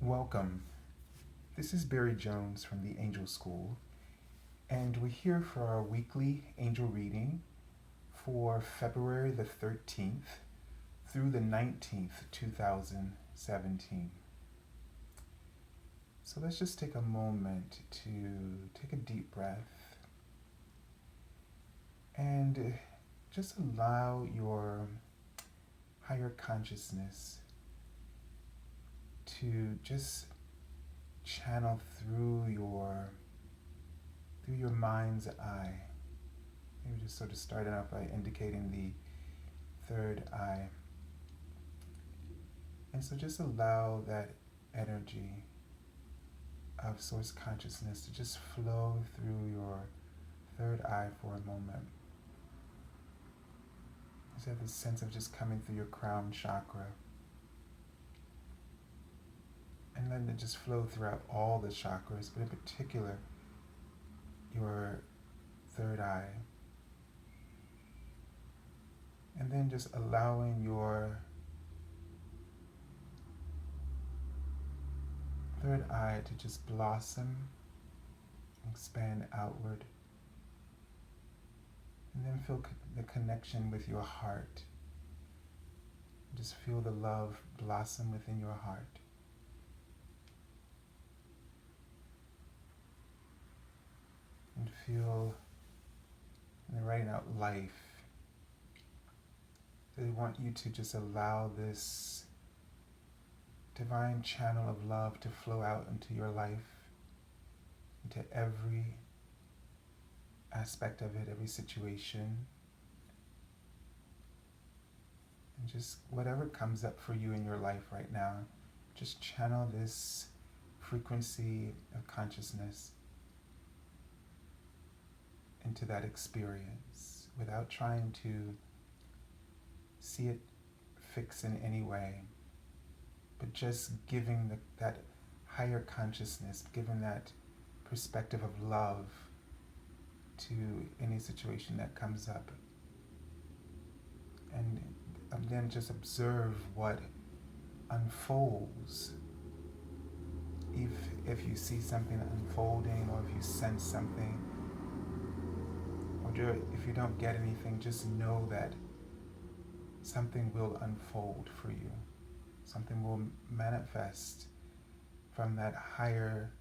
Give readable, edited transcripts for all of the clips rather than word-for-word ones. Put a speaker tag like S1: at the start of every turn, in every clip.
S1: Welcome. This is Barry Jones from the Angel School, and we're here for our weekly angel reading for February the 13th through the 19th, 2017. So let's just take a moment to take a deep breath and just allow your higher consciousness to just channel through your mind's eye. Maybe just sort of starting out by indicating the third eye. And so just allow that energy of source consciousness to just flow through your third eye for a moment. Just have this sense of just coming through your crown chakra. And then it just flow throughout all the chakras, but in particular, your third eye. And then just allowing your third eye to just blossom, expand outward. And then feel the connection with your heart. Just feel the love blossom within your heart. And feel, and they're writing out life. They want you to just allow this divine channel of love to flow out into your life, into every aspect of it, every situation. And just whatever comes up for you in your life right now, just channel this frequency of consciousness into that experience without trying to see it fix in any way, but just giving that higher consciousness, giving that perspective of love to any situation that comes up. And then just observe what unfolds. If you see something unfolding, or if you sense something, or if you don't get anything, just know that something will unfold for you. Something will manifest from that higher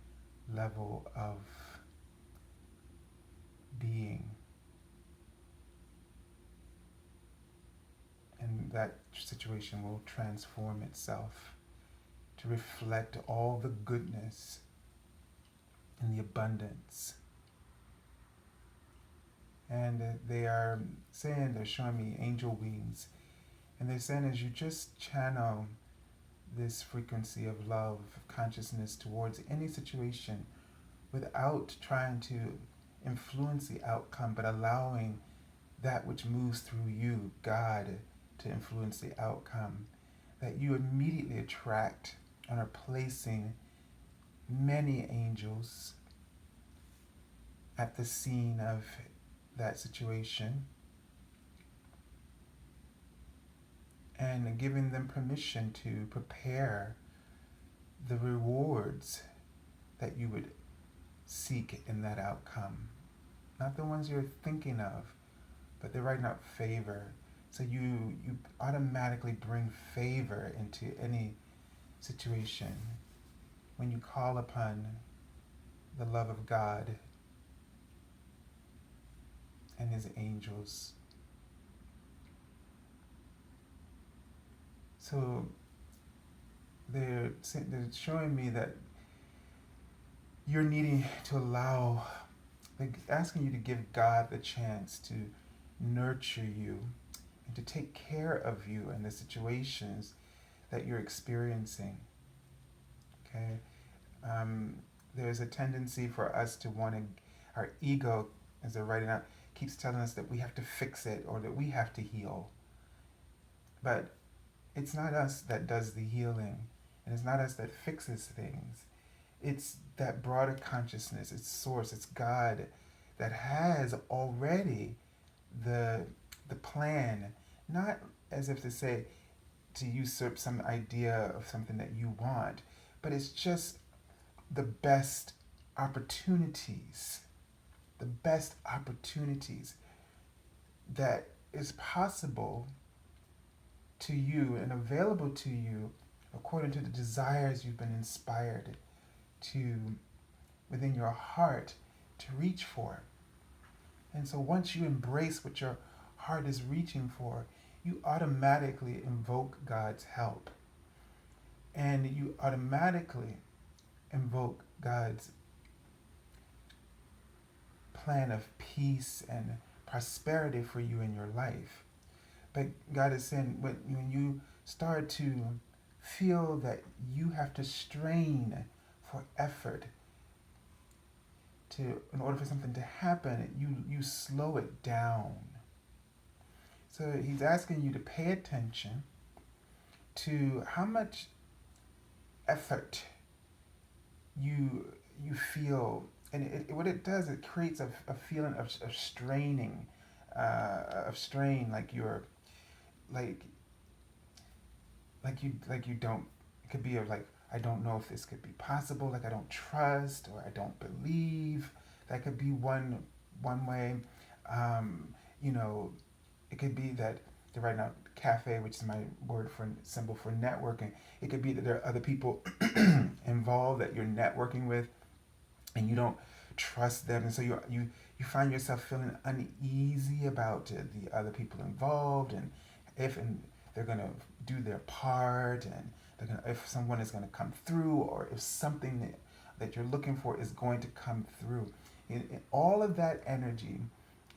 S1: level of being. And that situation will transform itself to reflect all the goodness and the abundance. And they're showing me angel wings. And they're saying as you just channel this frequency of love, of consciousness towards any situation without trying to influence the outcome, but allowing that which moves through you, God, to influence the outcome, that you immediately attract and are placing many angels at the scene of that situation and giving them permission to prepare the rewards that you would seek in that outcome. Not the ones you're thinking of, but they're writing out favor. So you automatically bring favor into any situation when you call upon the love of God and His angels. So they're showing me that you're needing to allow, they're asking you to give God the chance to nurture you and to take care of you in the situations that you're experiencing. Okay? There's a tendency for us to want to, our ego, as they're writing out, keeps telling us that we have to fix it or that we have to heal. But it's not us that does the healing, and it's not us that fixes things. It's that broader consciousness, it's source, it's God that has already the plan, not as if to say to usurp some idea of something that you want, but it's just the best opportunities, the best opportunities that is possible to you and available to you according to the desires you've been inspired to within your heart to reach for. And so once you embrace what your heart is reaching for, you automatically invoke God's help. And you automatically invoke God's plan of peace and prosperity for you in your life. But God is saying when you start to feel that you have to strain for effort to in order for something to happen, you slow it down. So he's asking you to pay attention to how much effort you you feel, and what it does, it creates a feeling of straining, of strain, like you're like like you don't. It could be of like, I don't know if this could be possible. Like I don't trust or I don't believe. That could be one way. Um, you know, it could be that they're right now cafe, which is my word for symbol for networking. It could be that there are other people involved that you're networking with, and you don't trust them, and so you find yourself feeling uneasy about the other people involved, and if and they're gonna do their part, and they're gonna, if someone is gonna come through, or if something that you're looking for is going to come through. In all of that energy,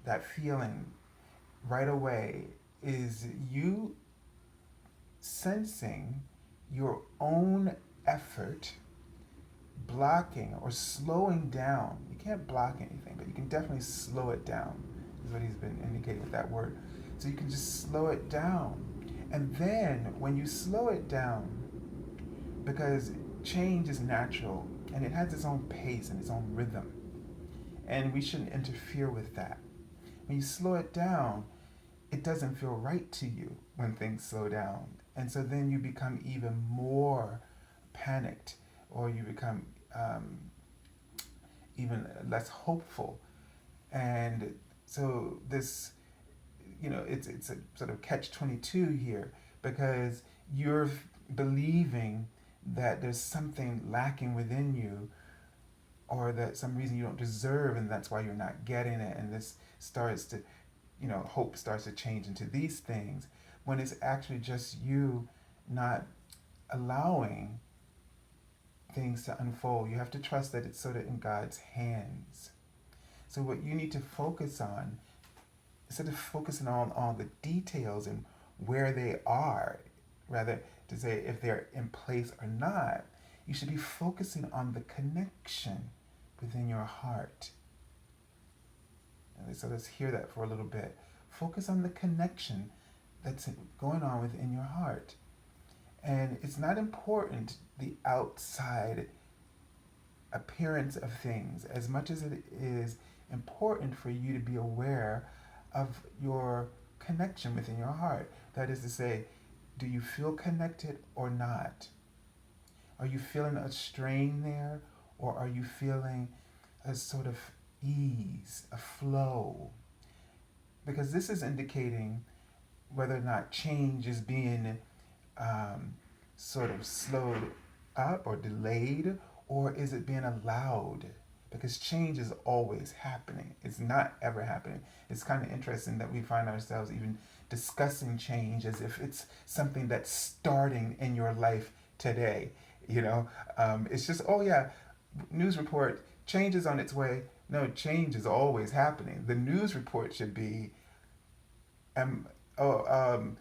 S1: that feeling right away is you sensing your own effort blocking or slowing down. You can't block anything, but you can definitely slow it down, is what he's been indicating with that word. So you can just slow it down. And then when you slow it down, because change is natural and it has its own pace and its own rhythm, and we shouldn't interfere with that. When you slow it down, it doesn't feel right to you when things slow down. And so then you become even more panicked, or you become even less hopeful. And so this, it's a sort of catch 22 here, because you're believing that there's something lacking within you, or that some reason you don't deserve, and that's why you're not getting it. And this starts to, hope starts to change into these things, when it's actually just you not allowing things to unfold. You have to trust that it's sort of in God's hands. So what you need to focus on, instead of focusing on all the details and where they are, rather to say if they're in place or not, you should be focusing on the connection within your heart. And so let's hear that for a little bit. Focus on the connection that's going on within your heart. And it's not important the outside appearance of things as much as it is important for you to be aware of your connection within your heart. That is to say, do you feel connected or not? Are you feeling a strain there, or are you feeling a sort of ease, a flow? Because this is indicating whether or not change is being sort of slowed up or delayed, or is it being allowed? Because change is always happening. It's not ever happening. It's kind of interesting that we find ourselves even discussing change as if it's something that's starting in your life today. It's just, oh yeah, news report, change is on its way. No, change is always happening. The news report should be, um, oh,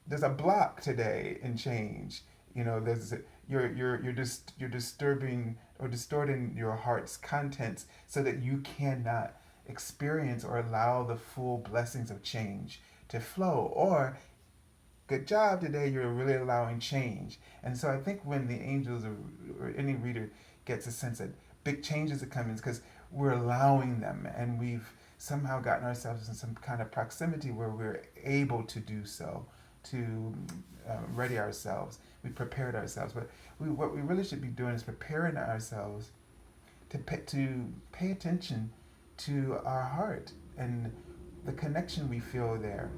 S1: there's a block today in change. There's you're disturbing or distorting your heart's contents so that you cannot experience or allow the full blessings of change to flow. Or, good job today, you're really allowing change. And so I think when the angels, or any reader gets a sense that big changes are coming, because we're allowing them, and we've somehow gotten ourselves in some kind of proximity where we're able to do so. to ready ourselves. We prepared ourselves, but what we really should be doing is preparing ourselves to pay attention to our heart and the connection we feel there.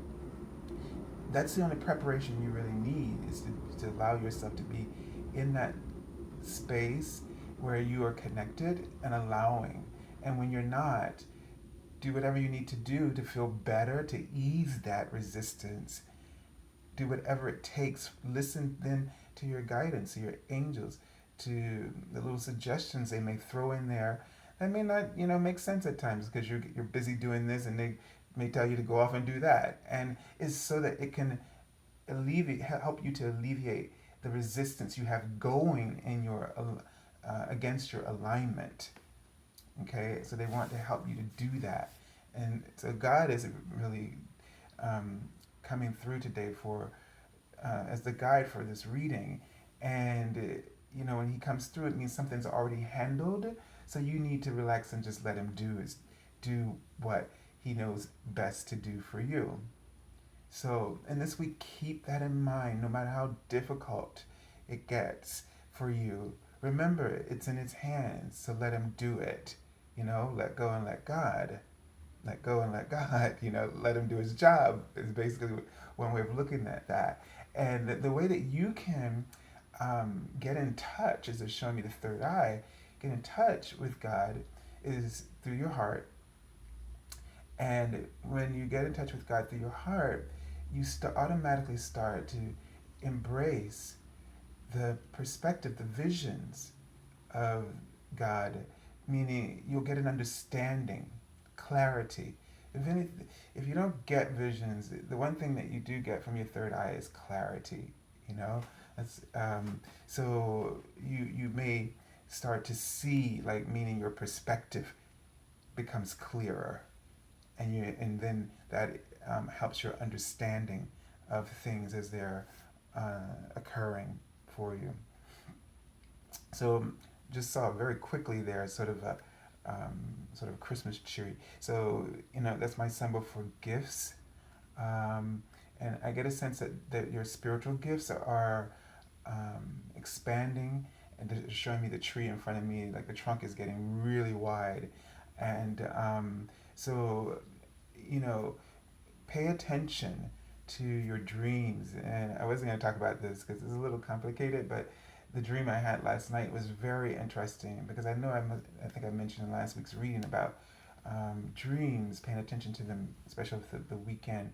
S1: That's the only preparation you really need, is to allow yourself to be in that space where you are connected and allowing. And when you're not, do whatever you need to do to feel better, to ease that resistance. Do whatever it takes. Listen then to your guidance, to your angels, to the little suggestions they may throw in there that may not, make sense at times because you're busy doing this, and they may tell you to go off and do that. And it's so that it can help you to alleviate the resistance you have going in your against your alignment. Okay, so they want to help you to do that, and so God is really um, coming through today for as the guide for this reading. And when He comes through, it means something's already handled. So you need to relax and just let Him do what He knows best to do for you. So in this week, keep that in mind, no matter how difficult it gets for you. Remember, it's in His hands, so let Him do it. Let go and let God. Let go and let God. Let Him do His job is basically one way of looking at that. And the way that you can get in touch, as it's showing me the third eye, get in touch with God is through your heart. And when you get in touch with God through your heart, you automatically start to embrace the perspective, the visions of God, meaning you'll get an understanding, clarity. If you don't get visions, the one thing that you do get from your third eye is clarity. That's so you may start to see, like, meaning your perspective becomes clearer, and then that helps your understanding of things as they're occurring for you. So just saw very quickly there sort of Christmas tree. So that's my symbol for gifts, and I get a sense that your spiritual gifts are expanding, and they're showing me the tree in front of me, like the trunk is getting really wide, and so pay attention to your dreams. And I wasn't going to talk about this because it's a little complicated, but the dream I had last night was very interesting because I think I mentioned in last week's reading about dreams, paying attention to them, especially with the weekend.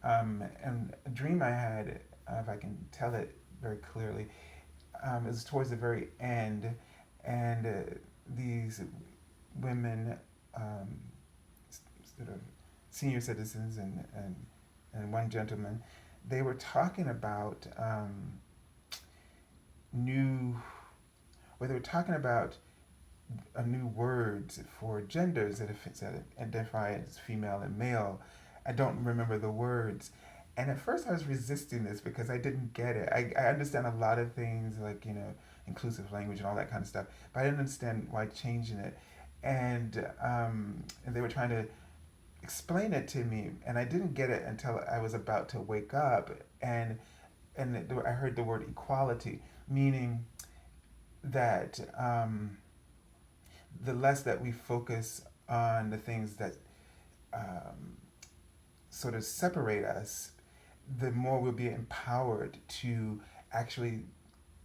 S1: And a dream I had, if I can tell it very clearly, it was towards the very end, and these women, sort of senior citizens, and one gentleman, they were talking about new, they were talking about new words for genders that identify as female and male. I don't remember the words. And at first I was resisting this because I didn't get it. I understand a lot of things like, inclusive language and all that kind of stuff, but I didn't understand why changing it. And they were trying to explain it to me, and I didn't get it until I was about to wake up, and I heard the word equality, meaning that the less that we focus on the things that sort of separate us, the more we'll be empowered to actually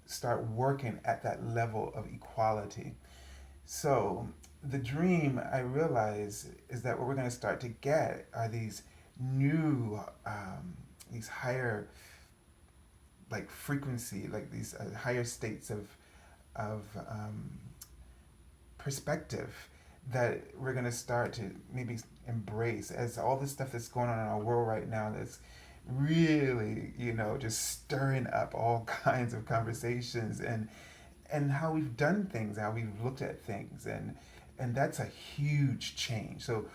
S1: start working at that level of equality. So the dream, I realize, is that what we're going to start to get are these new, these higher, like frequency, like these higher states of perspective that we're going to start to maybe embrace as all this stuff that's going on in our world right now that's really, just stirring up all kinds of conversations and how we've done things, how we've looked at things, and that's a huge change. So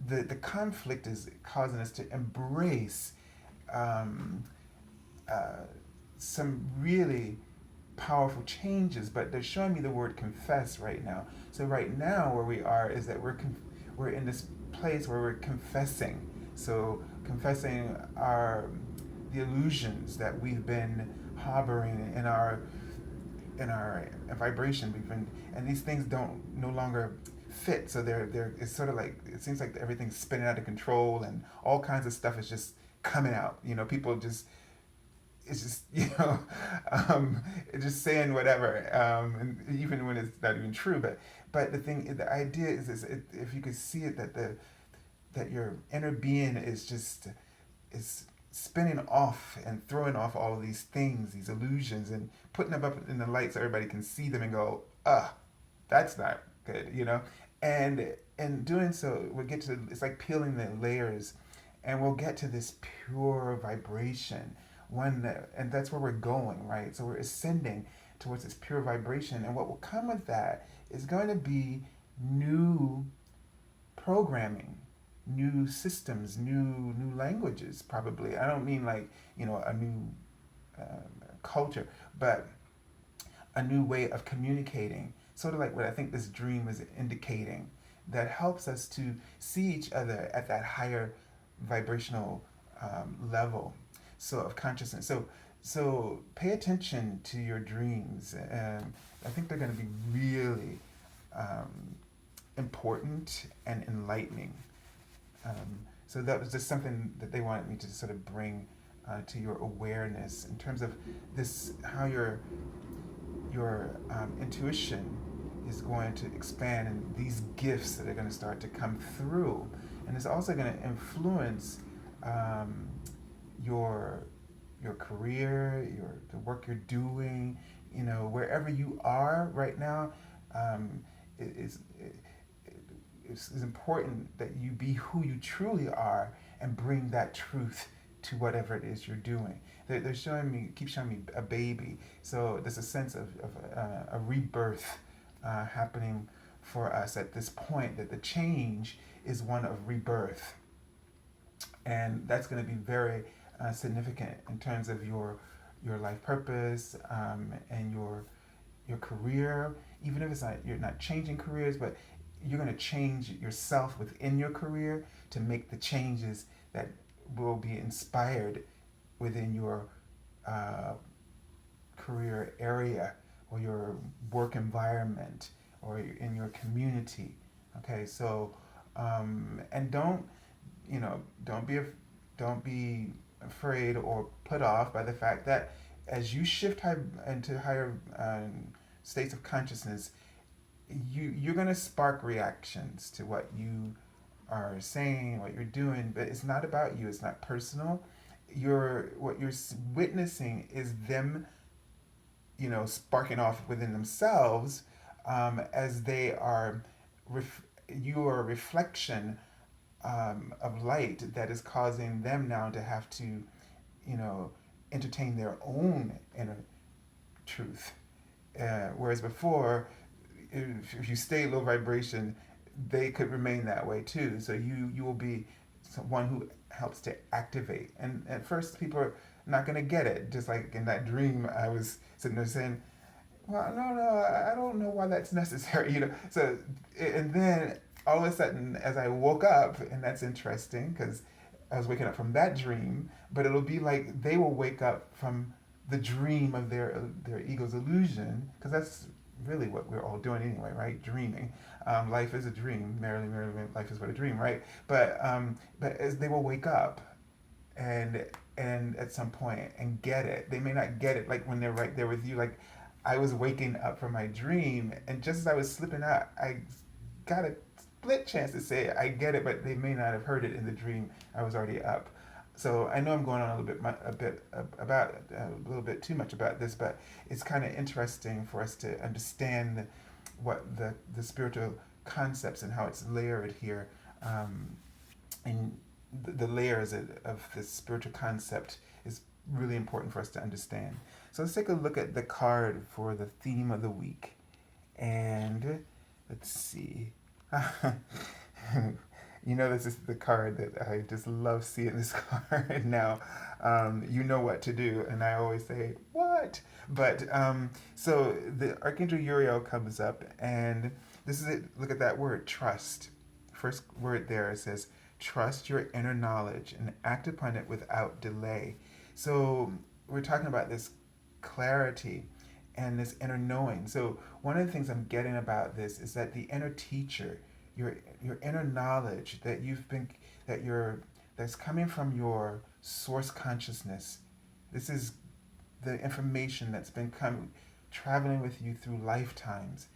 S1: the conflict is causing us to embrace some really powerful changes, but they're showing me the word confess right now. So right now where we are is that we're in this place where we're confessing. So confessing the illusions that we've been harboring in our vibration. We've been, and these things don't no longer fit. So they're it's sort of like, it seems like everything's spinning out of control, and all kinds of stuff is just coming out. People just, it's just um, just saying whatever, and even when it's not even true. But the idea is if you could see it, that your inner being is spinning off and throwing off all of these things, these illusions, and putting them up in the light so everybody can see them and go, that's not good. And doing so, we'll get to, it's like peeling the layers, and we'll get to this pure vibration, and that's where we're going, right? So we're ascending towards this pure vibration, and what will come with that is going to be new programming, new systems, new languages. Probably, I don't mean like a new culture, but a new way of communicating, sort of like what I think this dream is indicating, that helps us to see each other at that higher vibrational level, so of consciousness. So pay attention to your dreams, and I think they're going to be really important and enlightening. So that was just something that they wanted me to sort of bring to your awareness in terms of this, how your intuition is going to expand, and these gifts that are going to start to come through, and it's also going to influence your career, the work you're doing, wherever you are right now. It is it's important that you be who you truly are and bring that truth to whatever it is you're doing. They're keep showing me a baby. So there's a sense of a rebirth happening for us at this point, that the change is one of rebirth. And that's going to be very significant in terms of your life purpose, and your career. Even if you're not changing careers, but you're going to change yourself within your career to make the changes that will be inspired within your career area, or your work environment, or in your community. Okay, so and don't be don't be afraid or put off by the fact that as you shift into higher states of consciousness, you're going to spark reactions to what you are saying, what you're doing, but it's not about you. It's not personal. What you're witnessing is them, sparking off within themselves, as they are. You are a reflection of light that is causing them now to have to, entertain their own inner truth. Whereas before, if you stay low vibration, they could remain that way too. So you will be one who helps to activate. And at first, people are not going to get it. Just like in that dream, I was sitting there saying, "Well, no, I don't know why that's necessary." So, and then all of a sudden, as I woke up, and that's interesting because I was waking up from that dream, but it'll be like they will wake up from the dream of their ego's illusion, because that's really what we're all doing anyway, right? Dreaming. Life is a dream. Merrily, life is but a dream, right? But as they will wake up, and at some point, and get it. They may not get it like when they're right there with you. Like I was waking up from my dream, and just as I was slipping out, I got a split chance to say it. I get it, but they may not have heard it in the dream. I was already up. So I know I'm going on a little bit too much about this, but it's kind of interesting for us to understand what the spiritual concepts and how it's layered here, and the layers of this spiritual concept is really important for us to understand. So let's take a look at the card for the theme of the week, and let's see. This is the card that I just love seeing this card now. You know what to do, and I always say, what? But so the Archangel Uriel comes up, and this is it. Look at that word, trust. First word there, it says, Trust your inner knowledge and act upon it without delay. So we're talking about this clarity and this inner knowing. So one of the things I'm getting about this is that the inner teacher, your inner knowledge that you've been that you're that's coming from your source consciousness. This is the information that's been traveling with you through lifetimes,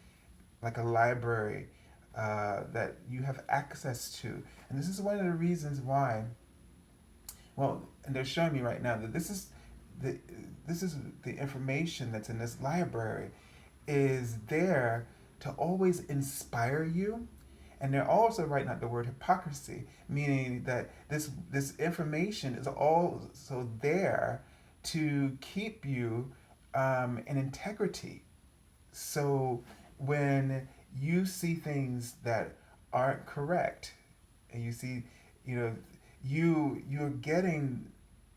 S1: like a library that you have access to. And this is one of the reasons why. Well, and they're showing me right now that the this is the information that's in this library is there to always inspire you. And they're also writing out the word hypocrisy, meaning that this information is also there to keep you in integrity. So when you see things that aren't correct, and you see, you know, you're getting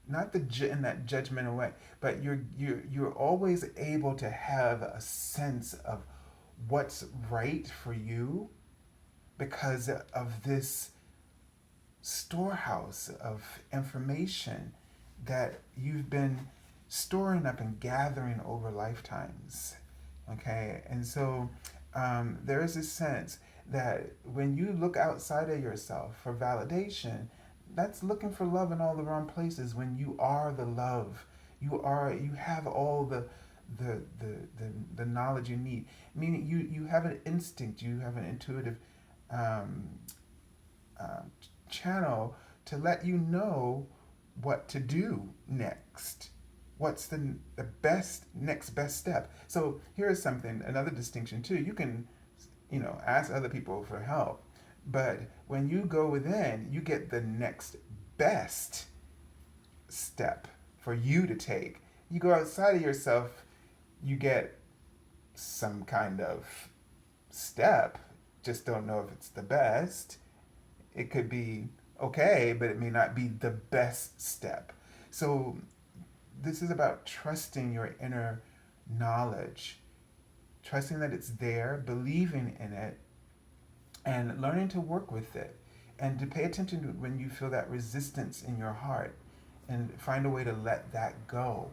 S1: not in that judgmental way, but you're always able to have a sense of what's right for you because of this storehouse of information that you've been storing up and gathering over lifetimes. Okay, and so there is this sense that when you look outside of yourself for validation, that's looking for love in all the wrong places. When you are the love, you have all the knowledge you need. Meaning you have an instinct, you have an intuitive um, uh, channel to let you know what to do next. What's the best next best step? So here's something, another distinction too. You can, ask other people for help, but when you go within, you get the next best step for you to take. You go outside of yourself, you get some kind of step, just don't know if it's the best. It could be okay, but it may not be the best step. So this is about trusting your inner knowledge, trusting that it's there, believing in it, and learning to work with it. And to pay attention to when you feel that resistance in your heart and find a way to let that go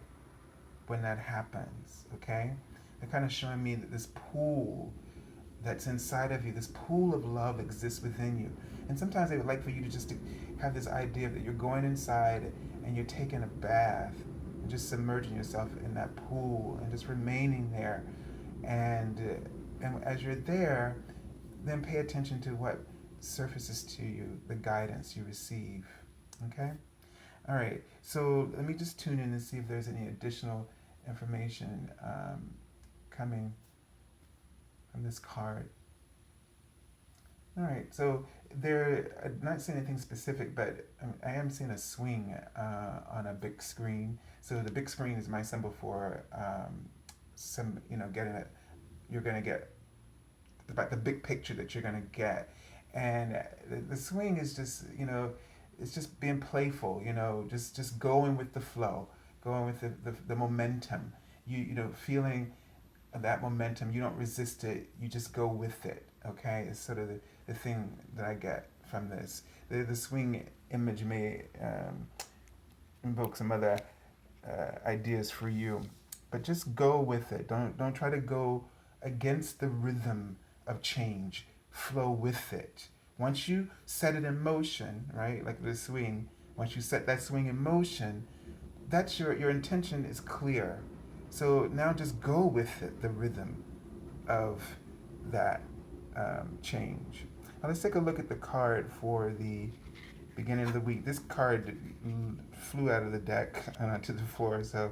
S1: when that happens, okay? They're kind of showing me that this pool that's inside of you, this pool of love exists within you. And sometimes they would like for you to just to have this idea that you're going inside and you're taking a bath and just submerging yourself in that pool and just remaining there. And, and as you're there, then pay attention to what surfaces to you, the guidance you receive. Okay? All right. So let me just tune in and see if there's any additional information coming from this card. All right, so I'm not seeing anything specific, but I am seeing a swing on a big screen. So the big screen is my symbol for getting it. You're gonna get about the big picture that you're gonna get, and the swing is just it's just being playful. Just going with the flow, going with the momentum. Feeling that momentum. You don't resist it. You just go with it. Okay, it's sort of the thing that I get from this. The swing image may invoke some other ideas for you, but just go with it. Don't try to go against the rhythm of change. Flow with it. Once you set it in motion, right, like the swing. Once you set that swing in motion, that's your intention is clear. So now just go with it, the rhythm of that change. Now let's take a look at the card for the beginning of the week. This card flew out of the deck and onto the floor, so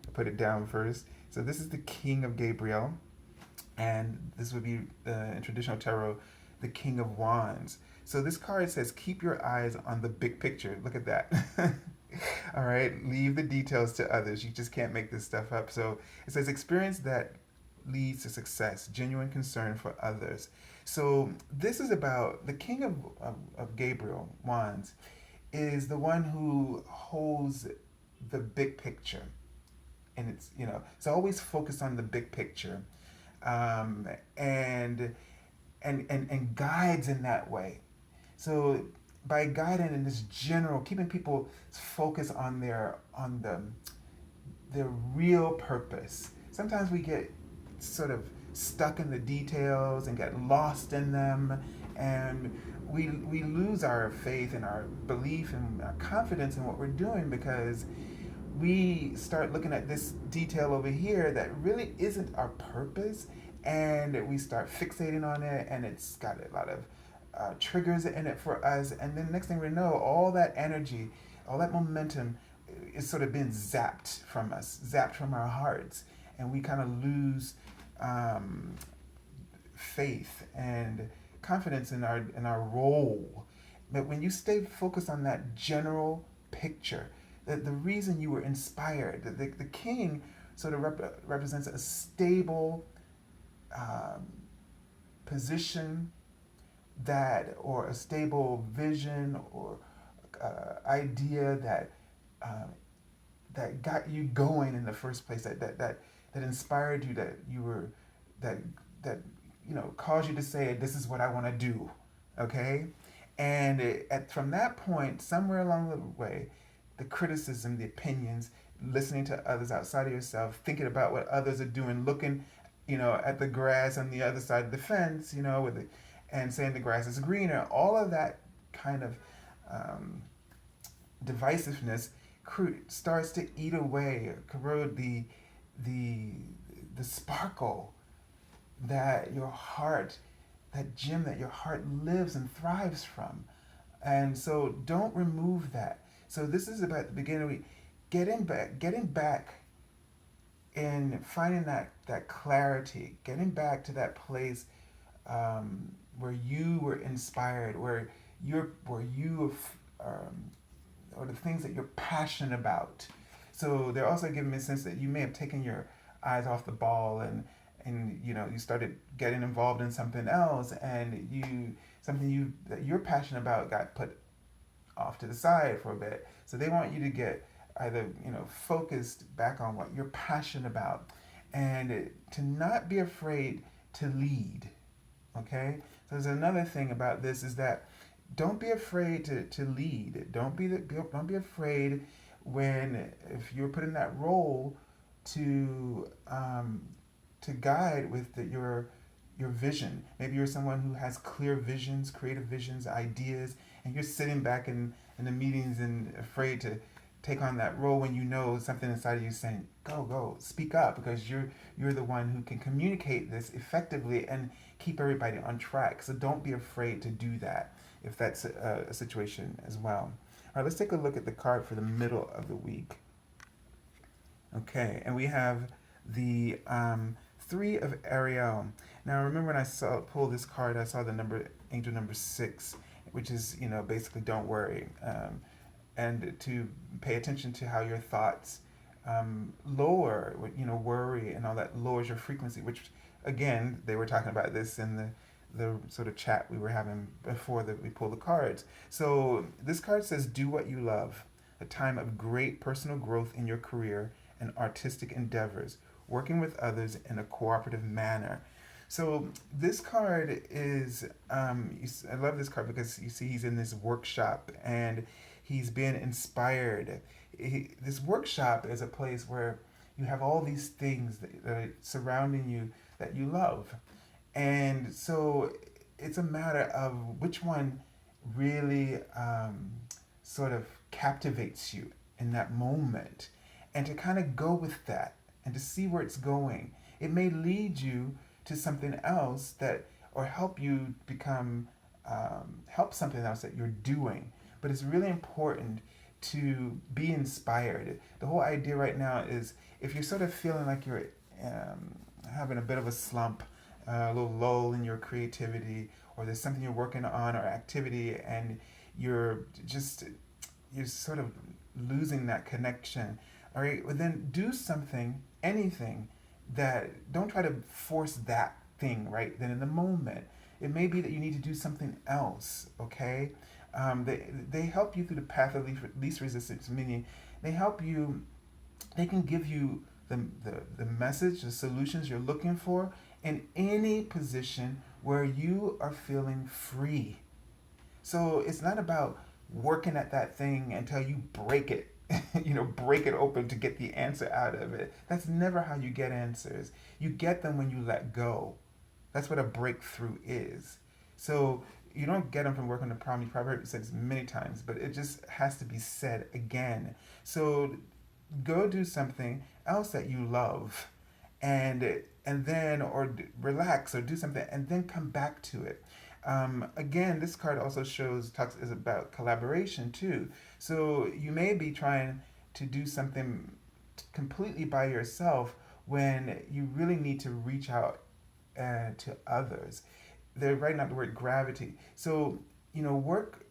S1: I put it down first. So this is the King of Gabriel, and this would be in traditional tarot, the King of Wands. So this card says, keep your eyes on the big picture. Look at that. All right, leave the details to others. You just can't make this stuff up. So it says, experience that leads to success, genuine concern for others. So this is about the King of Gabriel, Wands, is the one who holds the big picture. And it's always focused on the big picture, and guides in that way. So by guiding in this general, keeping people focused on their real purpose. Sometimes we get sort of stuck in the details and get lost in them, and we lose our faith and our belief and our confidence in what we're doing because we start looking at this detail over here that really isn't our purpose, and we start fixating on it, and it's got a lot of triggers in it for us, and then next thing we know, all that energy, all that momentum is sort of being zapped from us, zapped from our hearts, and we kind of lose um, faith and confidence in our role. But when you stay focused on that general picture, the reason you were inspired, the king sort of represents a stable um, position that, or a stable vision or idea that uh, that got you going in the first place, that inspired you, that you were that that caused you to say, this is what I want to do, okay? And from that point, somewhere along the way, the criticism, the opinions, listening to others outside of yourself, thinking about what others are doing, looking, at the grass on the other side of the fence, and saying the grass is greener, all of that kind of um, divisiveness starts to eat away, corrode the the sparkle that your heart, that gem that your heart lives and thrives from. And so don't remove that. So this is about the beginning of the week. Getting back and finding that clarity, getting back to that place where you were inspired, where you or the things that you're passionate about. So they're also giving me a sense that you may have taken your eyes off the ball, and you started getting involved in something else, and something that you're passionate about got put off to the side for a bit. So they want you to get either focused back on what you're passionate about, and to not be afraid to lead. Okay. So there's another thing about this is that don't be afraid to lead. Don't be afraid when, if you're put in that role to guide with your vision. Maybe you're someone who has clear visions, creative visions, ideas, and you're sitting back in the meetings and afraid to take on that role when you know something inside of you saying, go, speak up, because you're the one who can communicate this effectively and keep everybody on track. So don't be afraid to do that if that's a situation as well. All right, let's take a look at the card for the middle of the week. Okay, and we have the Three of Ariel. Now, remember when I pulled this card, I saw the angel number 6, which is basically don't worry, and to pay attention to how your thoughts lower, worry and all that lowers your frequency. Which, again, they were talking about this in the sort of chat we were having before we pulled the cards. So this card says, do what you love. A time of great personal growth in your career and artistic endeavors, working with others in a cooperative manner. So this card is, I love this card because you see he's in this workshop and he's being inspired. This workshop is a place where you have all these things that are surrounding you that you love. And so it's a matter of which one really sort of captivates you in that moment, and to kind of go with that and to see where it's going. It may lead you to something else or help you help something else that you're doing. But it's really important to be inspired. The whole idea right now is, if you're sort of feeling like you're having a bit of a slump, a little lull in your creativity, or there's something you're working on or activity, and you're sort of losing that connection. All right, well then do something, anything, that don't try to force that thing right then in the moment. It may be that you need to do something else. Okay, they help you through the path of least resistance, meaning they help you. They can give you the message, the solutions you're looking for in any position where you are feeling free. So it's not about working at that thing until you break it, break it open to get the answer out of it. That's never how you get answers. You get them when you let go. That's what a breakthrough is. So you don't get them from working the problem. You've probably heard it said this many times, but it just has to be said again. So go do something else that you love, and then relax or do something and then come back to it. Again, this card also shows talks is about collaboration too. So you may be trying to do something completely by yourself when you really need to reach out to others. They're writing out the word gravity. So, work.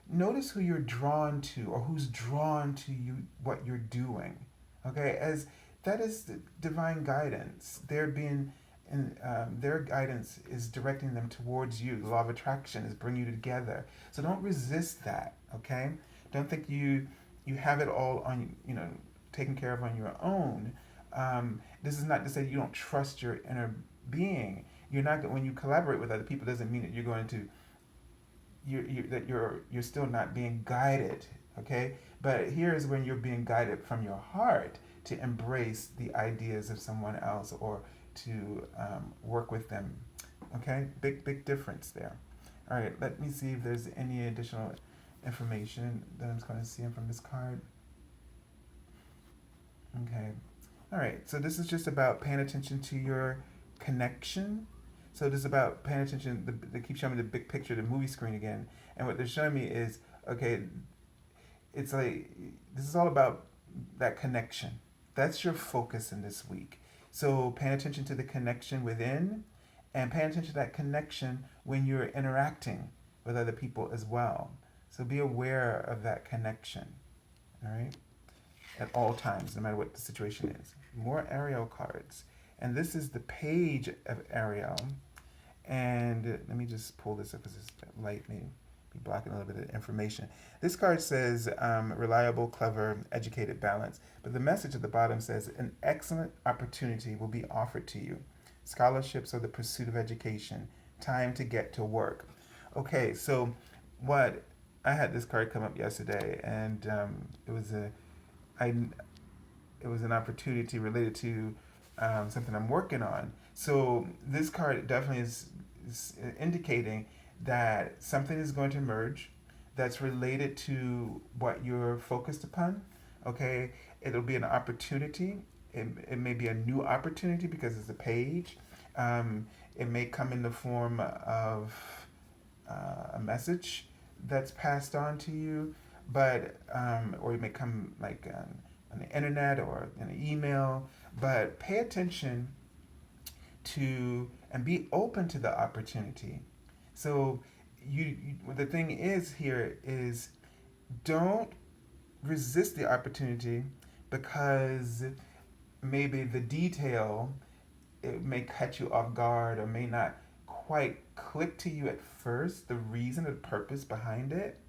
S1: Notice who you're drawn to or who's drawn to you, what you're doing. Okay, as that is the divine guidance. They're being, and their guidance is directing them towards you. The law of attraction is bringing you together. So don't resist that. Okay, don't think you have it all on taken care of on your own. This is not to say you don't trust your inner being. You're not when you collaborate with other people doesn't mean that you're going to that you're still not being guided. Okay, but here's when you're being guided from your heart to embrace the ideas of someone else or to work with them. Okay, big difference there. All right, let me see if there's any additional information that I'm going to see from this card. Okay. All right. So this is just about paying attention to your connection. So this is about paying attention. They keep showing me the big picture, the movie screen again, and what they're showing me is okay. It's like this is all about that connection. That's your focus in this week. So paying attention to the connection within, and paying attention to that connection when you're interacting with other people as well. So be aware of that connection. All right, at all times, no matter what the situation is. More Ariel cards. And this is the page of Ariel. And let me just pull this up because this light may be blocking a little bit of information. This card says reliable, clever, educated, balanced. But the message at the bottom says an excellent opportunity will be offered to you. Scholarships or the pursuit of education. Time to get to work. Okay, so what I had this card come up yesterday, and it was a I it was an opportunity related to something I'm working on. So this card definitely is indicating that something is going to emerge that's related to what you're focused upon. Okay, it'll be an opportunity. It may be a new opportunity because it's a page. It may come in the form of a message that's passed on to you, but or it may come like on the internet or in an email. But pay attention to and be open to the opportunity. So the thing is here is don't resist the opportunity because maybe the detail it may catch you off guard or may not quite click to you at first the reason or the purpose behind it.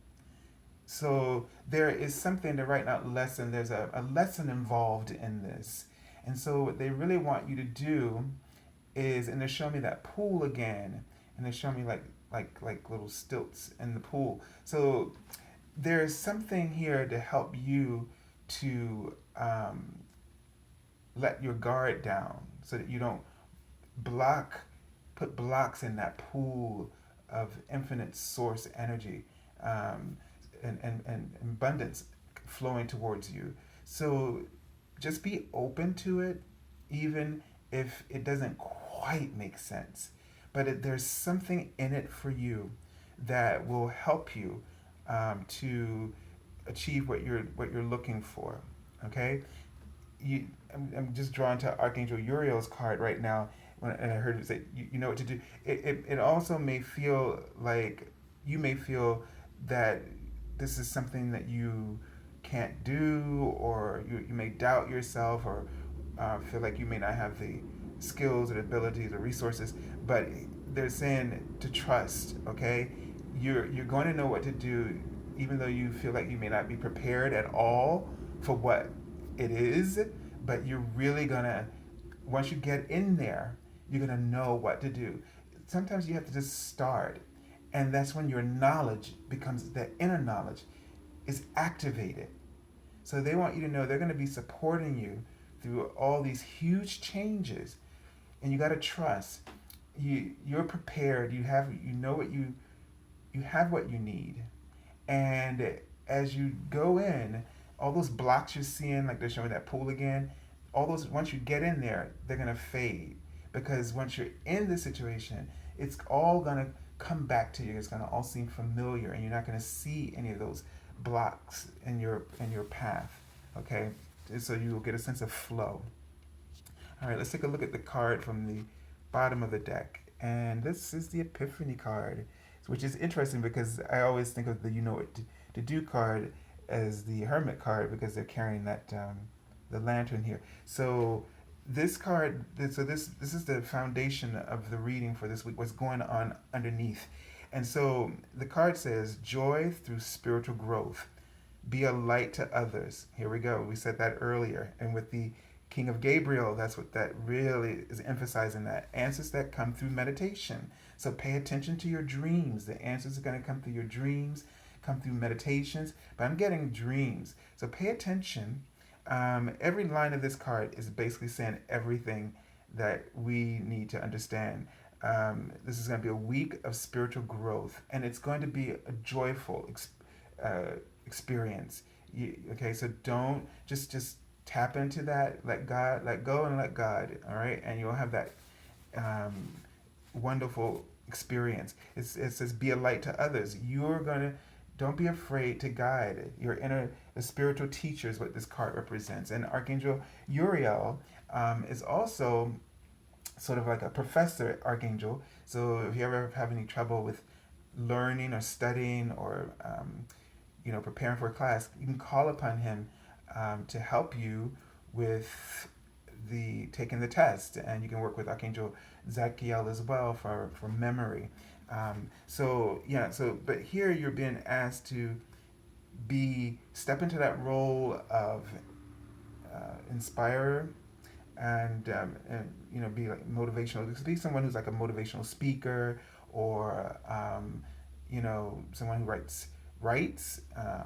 S1: So there is something to write out lesson. There's a lesson involved in this. And so what they really want you to do is, and they show me that pool again, and they show me like little stilts in the pool. So there's something here to help you to let your guard down so that you don't block put blocks in that pool of infinite source energy um, and abundance flowing towards you. So just be open to it, even if it doesn't quite make sense. But there's something in it for you that will help you to achieve what you're looking for. Okay, I'm just drawn to Archangel Uriel's card right now. And I heard it say, you know what to do. It also may feel like you may feel that this is something that you can't do, or you may doubt yourself, or feel like you may not have the skills or abilities or resources. But they're saying to trust. Okay, you're going to know what to do, even though you feel like you may not be prepared at all for what it is. But you're really gonna once you get in there, you're gonna know what to do. Sometimes you have to just start, And that's when your knowledge becomes, that inner knowledge is activated. So they want you to know they're going to be supporting you through all these huge changes, and you got to trust. You're prepared. You know what you have what you need, and as you go in, all those blocks you're seeing, like they're showing that pool again, all those, once you get in there, they're gonna fade, because once you're in the situation, it's all gonna come back to you. It's gonna all seem familiar, and you're not gonna see any of those blocks in your path. Okay, so you will get a sense of flow. All right, let's take a look at the card from the bottom of the deck. And this is the Epiphany card, which is interesting because I always think of the You Know What to Do card as the Hermit card, because they're carrying that the lantern here. So this card, this is the foundation of the reading for this week, what's going on underneath. And so the card says, joy through spiritual growth. Be a light to others. Here we go. We said that earlier. And with the King of Gabriel, that's what that really is emphasizing, that answers that come through meditation. So pay attention to your dreams. The answers are going to come through your dreams, come through meditations. But I'm getting dreams. So pay attention. Every line of this card is basically saying everything that we need to understand. This is going to be a week of spiritual growth, and it's going to be a joyful uh, experience. Okay, so don't just tap into that. Let God, let go, and let God. All right, and you'll have that um, wonderful experience. It says, be a light to others. You're gonna, don't be afraid to guide your inner, the spiritual teacher is what this card represents. And Archangel Uriel is also sort of like a professor archangel. So if you ever have any trouble with learning or studying, or preparing for a class, you can call upon him to help you with the taking the test, and you can work with Archangel Zachiel as well for memory. But here you're being asked to be step into that role of inspirer, and be like motivational. Be someone who's like a motivational speaker, or someone who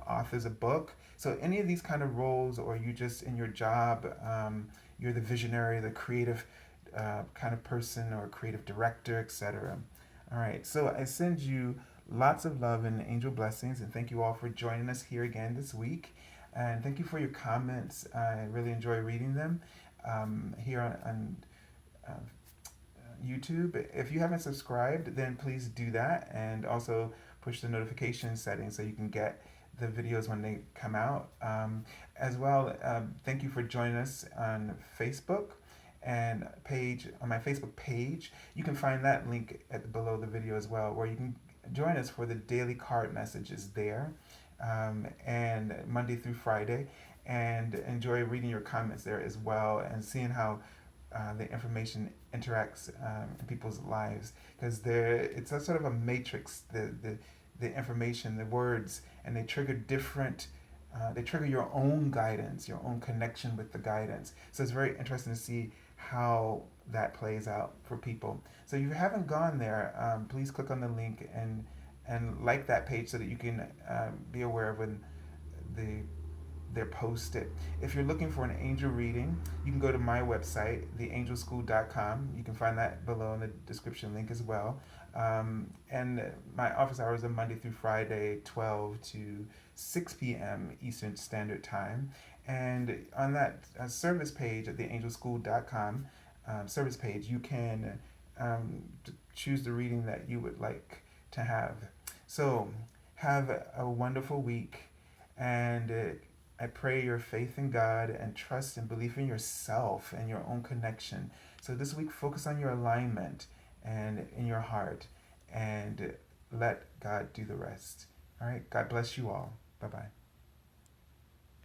S1: authors a book. So any of these kind of roles, or you just in your job, you're the visionary, the creative kind of person, or creative director, etc. All right, so I send you lots of love and angel blessings, and thank you all for joining us here again this week. And thank you for your comments. I really enjoy reading them here on YouTube. If you haven't subscribed, then please do that, and also push the notification setting so you can get the videos when they come out. As well, thank you for joining us on Facebook and page on my Facebook page. You can find that link below the video as well, where you can join us for the daily card messages there, and Monday through Friday, and enjoy reading your comments there as well, and seeing how the information interacts in people's lives, because it's a sort of a matrix. The information, the words, and they trigger different. They trigger your own guidance, your own connection with the guidance. So it's very interesting to see how that plays out for people. So if you haven't gone there, please click on the link and like that page so that you can be aware of when the they're posted. If you're looking for an angel reading, you can go to my website, theangelschool.com. You can find that below in the description link as well. And my office hours are Monday through Friday, 12 to 6 p.m. Eastern Standard Time. And on that service page at theangelschool.com service page, you can choose the reading that you would like to have. So have a wonderful week, and I pray your faith in God and trust and belief in yourself and your own connection. So this week, focus on your alignment and in your heart, and let God do the rest. All right. God bless you all. Bye bye.